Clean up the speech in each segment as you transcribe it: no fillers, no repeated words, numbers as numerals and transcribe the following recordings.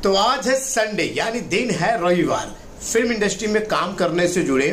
तो आज है संडे यानी दिन है रविवार। फिल्म इंडस्ट्री में काम करने से जुड़े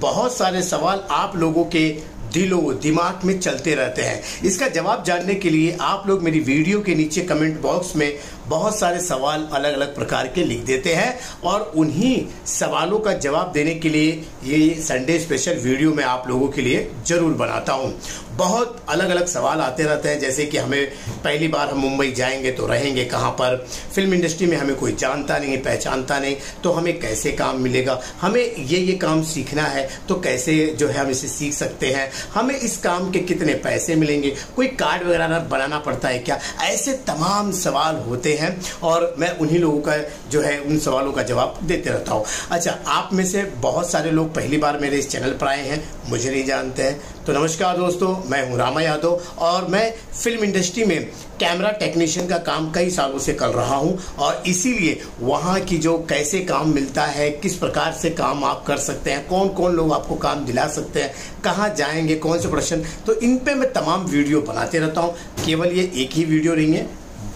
बहुत सारे सवाल आप लोगों के दिलो दिमाग में चलते रहते हैं। इसका जवाब जानने के लिए आप लोग मेरी वीडियो के नीचे कमेंट बॉक्स में बहुत सारे सवाल अलग अलग प्रकार के लिख देते हैं और उन्हीं सवालों का जवाब देने के लिए ये संडे स्पेशल वीडियो मैं आप लोगों के लिए जरूर बनाता हूं। बहुत अलग अलग सवाल आते रहते हैं, जैसे कि हमें पहली बार हम मुंबई जाएंगे तो रहेंगे कहां पर, फिल्म इंडस्ट्री में हमें कोई जानता नहीं पहचानता नहीं तो हमें कैसे काम मिलेगा, हमें ये काम सीखना है तो कैसे जो है हम इसे सीख सकते हैं, हमें इस काम के कितने पैसे मिलेंगे, कोई कार्ड वगैरह बनाना पड़ता है क्या, ऐसे तमाम सवाल होते हैं और मैं उन्हीं लोगों का जो है उन सवालों का जवाब देते रहता हूं। अच्छा, आप में से बहुत सारे लोग पहली बार मेरे इस चैनल पर आए हैं, मुझे नहीं जानते हैं, तो नमस्कार दोस्तों, मैं हूं रामा यादव और मैं फिल्म इंडस्ट्री में कैमरा टेक्नीशियन का काम कई सालों से कर रहा हूं और इसीलिए वहां की जो कैसे काम मिलता है, किस प्रकार से काम आप कर सकते हैं, कौन कौन लोग आपको काम दिला सकते हैं, कहां जाएंगे, कौन से प्रोडक्शन, तो इन पे मैं तमाम वीडियो बनाते रहता हूं। केवल ये एक ही वीडियो नहीं है,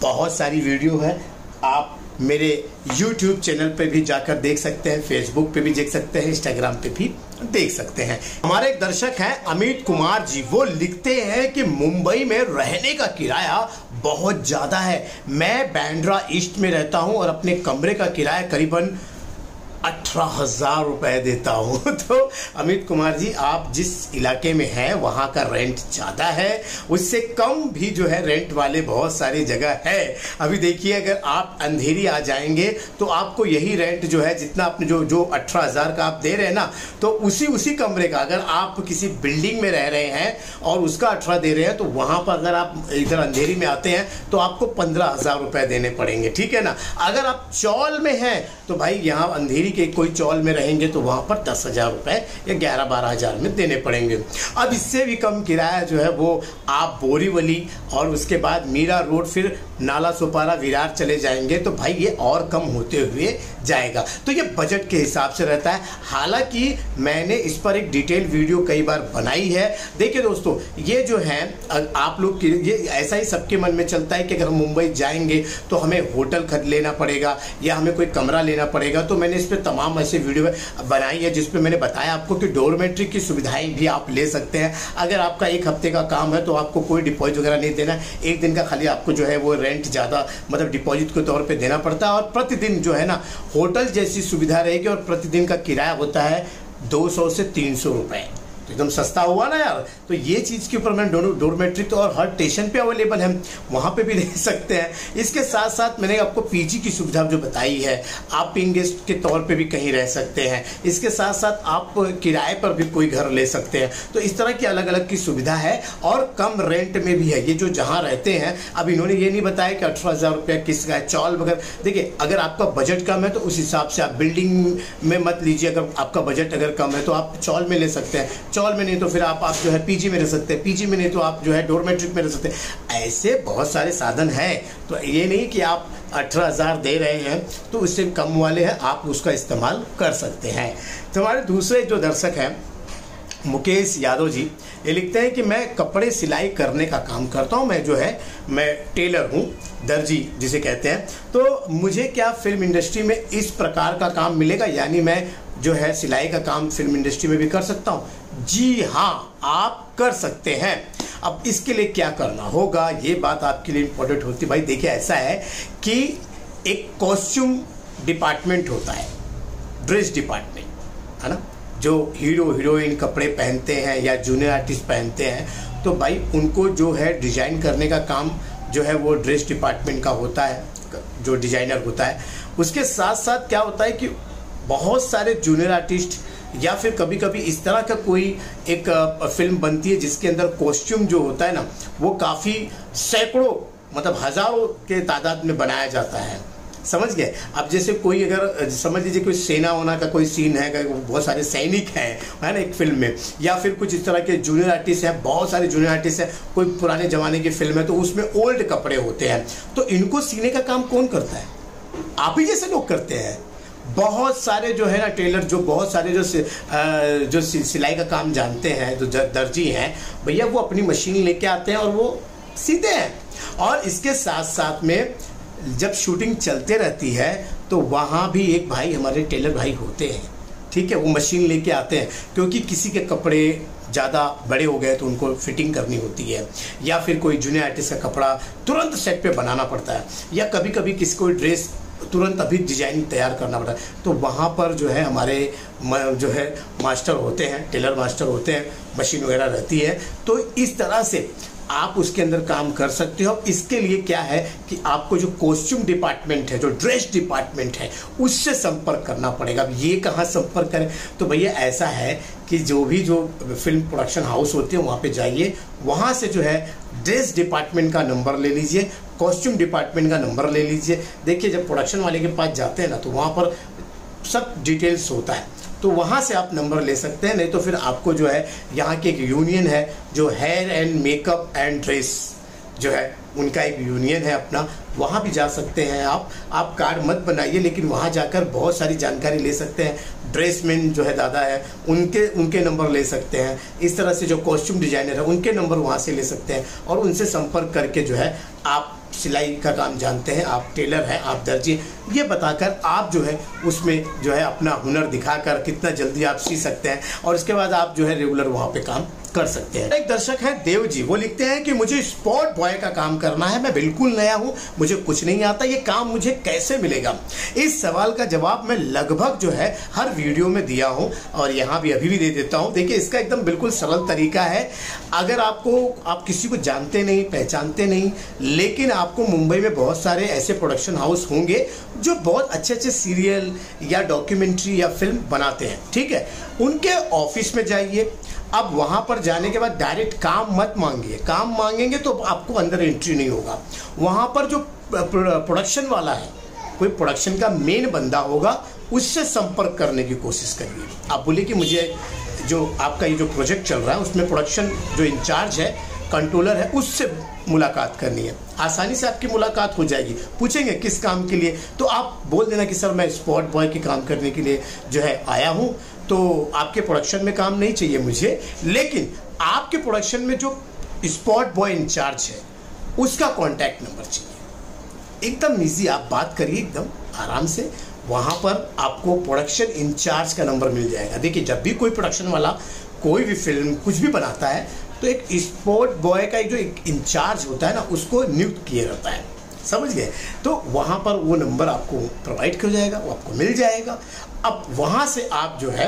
बहुत सारी वीडियो है। आप मेरे YouTube चैनल पे भी जाकर देख सकते हैं, Facebook पे भी देख सकते हैं, Instagram पे भी देख सकते हैं। हमारे एक दर्शक हैं अमित कुमार जी, वो लिखते हैं कि मुंबई में रहने का किराया बहुत ज्यादा है। मैं बांद्रा ईस्ट में रहता हूं और अपने कमरे का किराया करीबन 18,000 रुपए देता हूं। तो अमित कुमार जी, आप जिस इलाके में हैं वहां का रेंट ज्यादा है, उससे कम भी जो है रेंट वाले बहुत सारी जगह है। अभी देखिए, अगर आप अंधेरी आ जाएंगे तो आपको यही रेंट जो है, जितना आपने जो 18,000 का आप दे रहे हैं ना, तो उसी कमरे का अगर आप किसी बिल्डिंग में रह रहे हैं और उसका 18 दे रहे हैं, तो वहां पर अगर आप इधर अंधेरी में आते हैं तो आपको 15,000 रुपए देने पड़ेंगे, ठीक है ना। अगर आप चौल में हैं तो भाई यहाँ अंधेरी के कोई चौल में रहेंगे तो वहां पर 10,000 रुपए या 11-12,000 में देने पड़ेंगे। अब इससे भी कम किराया जो है वो आप बोरीवली और उसके बाद मीरा रोड, फिर नाला सोपारा, विरार चले जाएंगे तो भाई ये और कम होते हुए जाएगा। तो ये बजट के हिसाब से रहता है। हालांकि मैंने इस पर एक डिटेल वीडियो कई बार बनाई है। देखिए दोस्तों, ये जो है आप लोग ये ऐसा ही सबके मन में चलता है कि अगर हम मुंबई जाएंगे तो हमें होटल खरीद लेना पड़ेगा या हमें कोई कमरा लेना पड़ेगा। तो मैंने इस पर तमाम ऐसे वीडियो बनाई है जिसपे मैंने बताया आपको कि डोरमेट्री की सुविधाएं भी आप ले सकते हैं। अगर आपका एक हफ्ते का काम है तो आपको कोई डिपॉजिट वगैरह नहीं देना, एक दिन का खाली आपको जो है वो रेंट ज़्यादा मतलब डिपॉजिट के तौर पे देना पड़ता है और प्रतिदिन जो है ना होटल जैसी सुविधा रहेगी और प्रतिदिन का किराया होता है 200 से 300 रुपए। तो एकदम सस्ता हुआ ना यार। तो ये चीज़ के ऊपर मैंने डोरमेट्री तो और हर स्टेशन पे अवेलेबल है, वहाँ पे भी रह सकते हैं। इसके साथ साथ मैंने आपको पीजी की सुविधा जो बताई है, आप पेइंग गेस्ट के तौर पे भी कहीं रह सकते हैं। इसके साथ साथ आप किराए पर भी कोई घर ले सकते हैं। तो इस तरह की अलग अलग की सुविधा है और कम रेंट में भी है। ये जो जहाँ रहते हैं, अब इन्होंने ये नहीं बताया कि 18,000 रुपया किसका है, चौल वगैरह। देखिए, अगर आपका बजट कम है तो उस हिसाब से आप बिल्डिंग में मत लीजिए। अगर आपका बजट अगर कम है तो आप चौल में ले सकते हैं, चौल में नहीं तो फिर आप जो है पीजी में रह सकते हैं, पीजी में नहीं तो आप जो है डोरमेट्रिक में रह सकते हैं। ऐसे बहुत सारे साधन हैं। तो ये नहीं कि आप 18,000 दे रहे हैं तो उससे कम वाले हैं, आप उसका इस्तेमाल कर सकते हैं। तो हमारे दूसरे जो दर्शक हैं मुकेश यादव जी, ये लिखते हैं कि मैं कपड़े सिलाई करने का काम करता हूँ। मैं टेलर हूँ, दर्जी जिसे कहते हैं। तो मुझे क्या फिल्म इंडस्ट्री में इस प्रकार का काम मिलेगा, यानी मैं जो है सिलाई का काम फिल्म इंडस्ट्री में भी कर सकता हूँ? जी हाँ, आप कर सकते हैं। अब इसके लिए क्या करना होगा, ये बात आपके लिए इंपॉर्टेंट होती है। भाई देखिए, ऐसा है कि एक कॉस्ट्यूम डिपार्टमेंट होता है, ड्रेस डिपार्टमेंट, है ना, जो हीरो हीरोइन कपड़े पहनते हैं या जूनियर आर्टिस्ट पहनते हैं, तो भाई उनको जो है डिजाइन करने का काम जो है वो ड्रेस डिपार्टमेंट का होता है, जो डिजाइनर होता है। उसके साथ साथ क्या होता है कि बहुत सारे जूनियर आर्टिस्ट या फिर कभी कभी इस तरह का कोई एक फिल्म बनती है जिसके अंदर कॉस्ट्यूम जो होता है ना, वो काफ़ी सैकड़ों मतलब हज़ारों के तादाद में बनाया जाता है, समझ गए। अब जैसे कोई अगर समझ लीजिए कोई सेना वोना का कोई सीन है, बहुत सारे सैनिक हैं, है ना, एक फिल्म में, या फिर कुछ इस तरह के जूनियर आर्टिस्ट हैं, बहुत सारे जूनियर आर्टिस्ट हैं, कोई पुराने ज़माने की फिल्म है तो उसमें ओल्ड कपड़े होते हैं, तो इनको सीने का काम कौन करता है? आप ही जैसे लोग करते हैं। बहुत सारे जो है ना टेलर, जो बहुत सारे जो सिलाई का काम जानते हैं, जो दर्जी हैं भैया, वो अपनी मशीन लेके आते हैं और वो सीते हैं। और इसके साथ साथ में जब शूटिंग चलते रहती है तो वहाँ भी एक भाई हमारे टेलर भाई होते हैं, ठीक है, वो मशीन लेके आते हैं, क्योंकि किसी के कपड़े ज़्यादा बड़े हो गए तो उनको फिटिंग करनी होती है, या फिर कोई जूनियर आर्टिस्ट का कपड़ा तुरंत सेट पे बनाना पड़ता है, या कभी कभी किसी कोई ड्रेस तुरंत अभी डिजाइन तैयार करना पड़ता है, तो वहाँ पर जो है हमारे जो है मास्टर होते हैं, टेलर मास्टर होते हैं, मशीन वगैरह रहती है। तो इस तरह से आप उसके अंदर काम कर सकते हो। इसके लिए क्या है कि आपको जो कॉस्ट्यूम डिपार्टमेंट है, जो ड्रेस डिपार्टमेंट है, उससे संपर्क करना पड़ेगा। अब ये कहाँ संपर्क करें, तो भैया ऐसा है कि जो फिल्म प्रोडक्शन हाउस होते हैं वहाँ पे जाइए, वहाँ से जो है ड्रेस डिपार्टमेंट का नंबर ले लीजिए, कॉस्ट्यूम डिपार्टमेंट का नंबर ले लीजिए। देखिए जब प्रोडक्शन वाले के पास जाते हैं ना तो वहाँ पर सब डिटेल्स होता है, तो वहाँ से आप नंबर ले सकते हैं। नहीं तो फिर आपको जो है यहाँ की एक यूनियन है जो hair and makeup and dress जो है उनका एक यूनियन है अपना, वहाँ भी जा सकते हैं आप कार्ड मत बनाइए, लेकिन वहाँ जाकर बहुत सारी जानकारी ले सकते हैं। ड्रेसमैन जो है दादा है उनके नंबर ले सकते हैं। इस तरह से जो कॉस्ट्यूम डिजाइनर है उनके नंबर वहाँ से ले सकते हैं, और उनसे संपर्क करके जो है आप सिलाई का काम जानते हैं, आप टेलर हैं, आप दर्जी, ये बताकर आप जो है उसमें जो है अपना हुनर दिखाकर कितना जल्दी आप सी सकते हैं, और उसके बाद आप जो है रेगुलर वहाँ पे काम कर सकते हैं। एक दर्शक है देव जी, वो लिखते हैं कि मुझे स्पॉट बॉय का काम करना है, मैं बिल्कुल नया हूँ, मुझे कुछ नहीं आता, ये काम मुझे कैसे मिलेगा? इस सवाल का जवाब मैं लगभग जो है हर वीडियो में दिया हूँ, और यहाँ भी अभी भी दे देता हूँ। देखिए इसका एकदम बिल्कुल सरल तरीका है। अगर आप किसी को जानते नहीं, पहचानते नहीं, लेकिन आपको मुंबई में बहुत सारे ऐसे प्रोडक्शन हाउस होंगे जो बहुत अच्छे सीरियल या डॉक्यूमेंट्री या फिल्म बनाते हैं, ठीक है, उनके ऑफिस में जाइए। अब वहां पर जाने के बाद डायरेक्ट काम मत मांगिए, काम मांगेंगे तो आपको अंदर एंट्री नहीं होगा। वहां पर जो प्रोडक्शन वाला है, कोई प्रोडक्शन का मेन बंदा होगा, उससे संपर्क करने की कोशिश करिए। आप बोलिए कि मुझे जो आपका ये जो प्रोजेक्ट चल रहा है उसमें प्रोडक्शन जो इंचार्ज है, कंट्रोलर है, उससे मुलाकात करनी है। आसानी से आपकी मुलाकात हो जाएगी। पूछेंगे किस काम के लिए, तो आप बोल देना कि सर मैं स्पॉट बॉय के काम करने के लिए जो है आया हूँ, तो आपके प्रोडक्शन में काम नहीं चाहिए मुझे, लेकिन आपके प्रोडक्शन में जो स्पॉट बॉय इंचार्ज है उसका कॉन्टैक्ट नंबर चाहिए। एकदम ईजी आप बात करिए, एकदम आराम से, वहाँ पर आपको प्रोडक्शन इंचार्ज का नंबर मिल जाएगा। देखिए जब भी कोई प्रोडक्शन वाला कोई भी फिल्म कुछ भी बनाता है तो एक स्पॉट बॉय का जो एक इंचार्ज होता है ना, उसको नियुक्त किया जाता है, समझ गए? तो वहाँ पर वो नंबर आपको प्रोवाइड कर जाएगा, वो आपको मिल जाएगा। अब वहाँ से आप जो है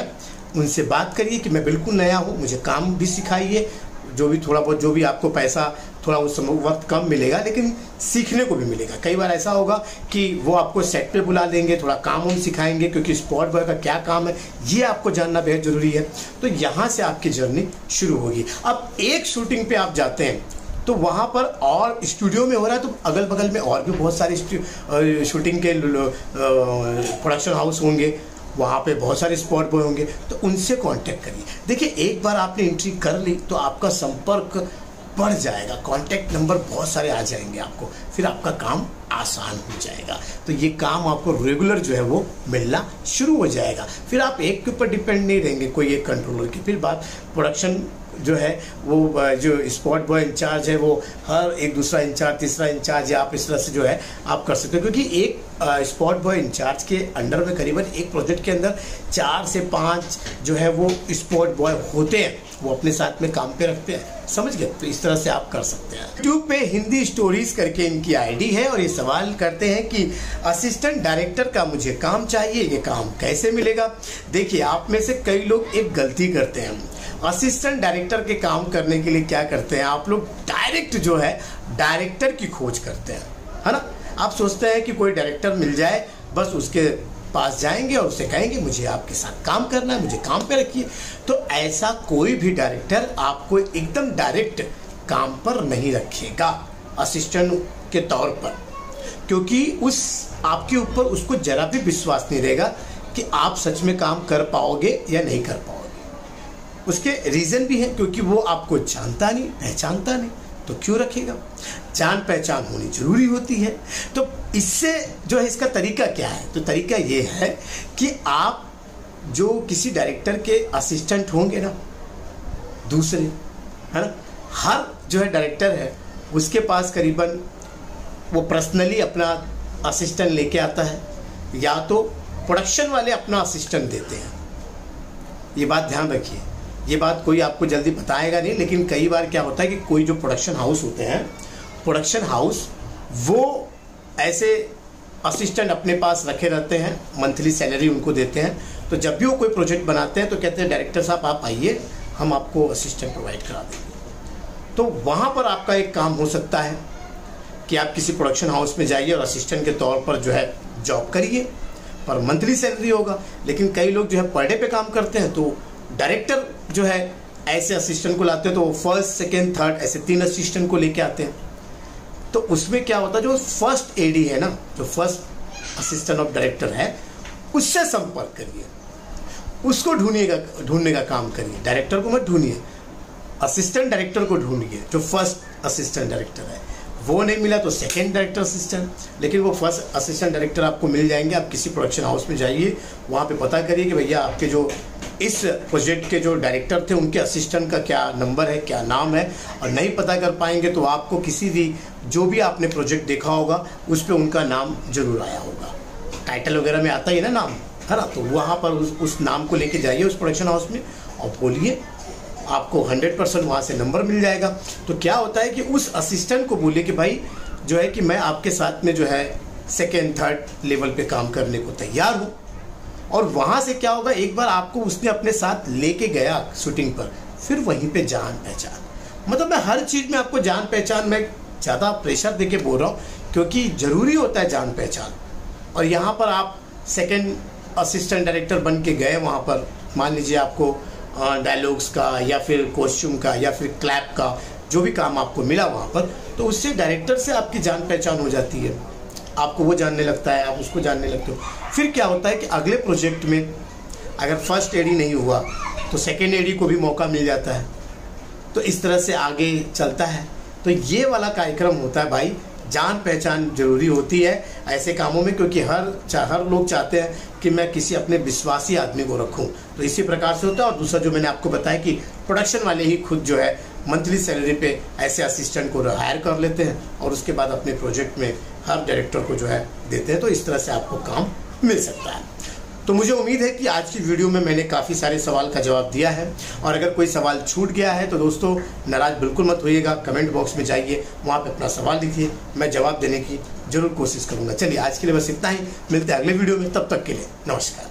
उनसे बात करिए कि मैं बिल्कुल नया हूँ, मुझे काम भी सिखाइए, जो भी थोड़ा बहुत, जो भी आपको पैसा थोड़ा उस समय वक्त कम मिलेगा लेकिन सीखने को भी मिलेगा। कई बार ऐसा होगा कि वो आपको सेट पे बुला लेंगे, थोड़ा काम हम सिखाएंगे, क्योंकि स्पॉट बॉय का क्या काम है ये आपको जानना बेहद जरूरी है। तो यहाँ से आपकी जर्नी शुरू होगी। अब एक शूटिंग पे आप जाते हैं तो वहाँ पर और स्टूडियो में हो रहा है तो अगल बगल में और भी बहुत सारे शूटिंग के प्रोडक्शन हाउस होंगे, वहाँ पे बहुत सारे स्पॉट बॉय होंगे, तो उनसे कांटेक्ट करिए। देखिए एक बार आपने एंट्री कर ली तो आपका संपर्क बढ़ जाएगा, कांटेक्ट नंबर बहुत सारे आ जाएंगे आपको, फिर आपका काम आसान हो जाएगा। तो ये काम आपको रेगुलर जो है वो मिलना शुरू हो जाएगा। फिर आप एक के ऊपर डिपेंड नहीं रहेंगे, कोई एक कंट्रोलर की। फिर बात प्रोडक्शन जो है वो जो स्पॉट बॉय इंचार्ज है वो हर एक दूसरा इंचार्ज, तीसरा इंचार्ज, या आप इस तरह से जो है आप कर सकते हो, क्योंकि एक स्पॉट बॉय इंचार्ज के अंडर में करीबन एक प्रोजेक्ट के अंदर 4 से 5 जो है वो स्पॉट बॉय होते हैं, वो अपने साथ में काम पे रखते हैं, समझ गए? तो इस तरह से आप कर सकते हैं। यूट्यूब पे हिंदी स्टोरीज करके इनकी आईडी है, और ये सवाल करते हैं कि असिस्टेंट डायरेक्टर का मुझे काम चाहिए, ये काम कैसे मिलेगा? देखिए आप में से कई लोग एक गलती करते हैं, असिस्टेंट डायरेक्टर के काम करने के लिए क्या करते हैं, आप लोग डायरेक्ट जो है डायरेक्टर की खोज करते हैं, है ना? आप सोचते हैं कि कोई डायरेक्टर मिल जाए, बस उसके पास जाएंगे और उससे कहेंगे मुझे आपके साथ काम करना है, मुझे काम पे रखिए। तो ऐसा कोई भी डायरेक्टर आपको एकदम डायरेक्ट काम पर नहीं रखेगा असिस्टेंट के तौर पर, क्योंकि उस आपके ऊपर उसको जरा भी विश्वास नहीं रहेगा कि आप सच में काम कर पाओगे या नहीं कर पाओगे। उसके रीजन भी है, क्योंकि वो आपको जानता नहीं, पहचानता नहीं, तो क्यों रखेगा? जान पहचान होनी जरूरी होती है। तो इससे जो है इसका तरीका क्या है? तो तरीका ये है कि आप जो किसी डायरेक्टर के असिस्टेंट होंगे ना, दूसरे, है ना, हर जो है डायरेक्टर है उसके पास करीबन वो पर्सनली अपना असिस्टेंट लेके आता है या तो प्रोडक्शन वाले अपना असिस्टेंट देते हैं। ये बात ध्यान रखिए, ये बात कोई आपको जल्दी बताएगा नहीं, लेकिन कई बार क्या होता है कि कोई जो प्रोडक्शन हाउस होते हैं, प्रोडक्शन हाउस वो ऐसे असिस्टेंट अपने पास रखे रहते हैं, मंथली सैलरी उनको देते हैं। तो जब भी वो कोई प्रोजेक्ट बनाते हैं तो कहते हैं डायरेक्टर साहब आप आइए, हम आपको असिस्टेंट प्रोवाइड करा देंगे। तो वहाँ पर आपका एक काम हो सकता है कि आप किसी प्रोडक्शन हाउस में जाइए और असिस्टेंट के तौर पर जो है जॉब करिए, पर मंथली सैलरी होगा। लेकिन कई लोग जो है पर डे पे काम करते हैं, तो डायरेक्टर जो है ऐसे असिस्टेंट को लाते हैं, तो वो फर्स्ट सेकेंड थर्ड ऐसे 3 असिस्टेंट को लेके आते हैं। तो उसमें क्या होता है, जो फर्स्ट एडी है ना, जो फर्स्ट असिस्टेंट ऑफ डायरेक्टर है, उससे संपर्क करिए, उसको ढूंढने का काम करिए। डायरेक्टर को मत ढूंढिए, असिस्टेंट डायरेक्टर को ढूंढिए। जो फर्स्ट असिस्टेंट डायरेक्टर है वो नहीं मिला तो सेकेंड डायरेक्टर असिस्टेंट, लेकिन वो फर्स्ट असिस्टेंट डायरेक्टर आपको मिल जाएंगे। आप किसी प्रोडक्शन हाउस में जाइए, वहाँ पे पता करिए कि भैया आपके जो इस प्रोजेक्ट के जो डायरेक्टर थे उनके असिस्टेंट का क्या नंबर है, क्या नाम है। और नहीं पता कर पाएंगे तो आपको किसी भी जो भी आपने प्रोजेक्ट देखा होगा उस पर उनका नाम जरूर आया होगा, टाइटल वगैरह में आता ही ना नाम, है ना। तो वहाँ पर उस नाम को लेके जाइए उस प्रोडक्शन हाउस में और बोलिए, आपको 100% वहाँ से नंबर मिल जाएगा। तो क्या होता है कि उस असिस्टेंट को बोलिए कि भाई जो है कि मैं आपके साथ में जो है सेकेंड थर्ड लेवल पे काम करने को तैयार हूँ। और वहाँ से क्या होगा, एक बार आपको उसने अपने साथ लेके गया शूटिंग पर, फिर वहीं पे जान पहचान, मतलब मैं हर चीज़ में आपको जान पहचान में ज़्यादा प्रेशर देके बोल रहा हूँ, क्योंकि ज़रूरी होता है जान पहचान। और यहाँ पर आप सेकेंड असिस्टेंट डायरेक्टर बन के गए वहाँ पर, मान लीजिए आपको डायलॉग्स का या फिर कॉस्ट्यूम का या फिर क्लैप का जो भी काम आपको मिला वहाँ पर, तो उससे डायरेक्टर से आपकी जान पहचान हो जाती है, आपको वो जानने लगता है, आप उसको जानने लगते हो। फिर क्या होता है कि अगले प्रोजेक्ट में अगर फर्स्ट एडी नहीं हुआ तो सेकेंड एडी को भी मौका मिल जाता है। तो इस तरह से आगे चलता है। तो ये वाला कार्यक्रम होता है भाई, जान पहचान जरूरी होती है ऐसे कामों में, क्योंकि हर लोग चाहते हैं कि मैं किसी अपने विश्वासी आदमी को रखूं। तो इसी प्रकार से होता है। और दूसरा जो मैंने आपको बताया कि प्रोडक्शन वाले ही खुद जो है मंथली सैलरी पे ऐसे असिस्टेंट को हायर कर लेते हैं और उसके बाद अपने प्रोजेक्ट में हर डायरेक्टर को जो है देते हैं। तो इस तरह से आपको काम मिल सकता है। तो मुझे उम्मीद है कि आज की वीडियो में मैंने काफ़ी सारे सवाल का जवाब दिया है। और अगर कोई सवाल छूट गया है तो दोस्तों नाराज़ बिल्कुल मत होइएगा, कमेंट बॉक्स में जाइए, वहाँ पे अपना सवाल लिखिए, मैं जवाब देने की जरूर कोशिश करूँगा। चलिए आज के लिए बस इतना ही, मिलते हैं अगले वीडियो में, तब तक के लिए नमस्कार।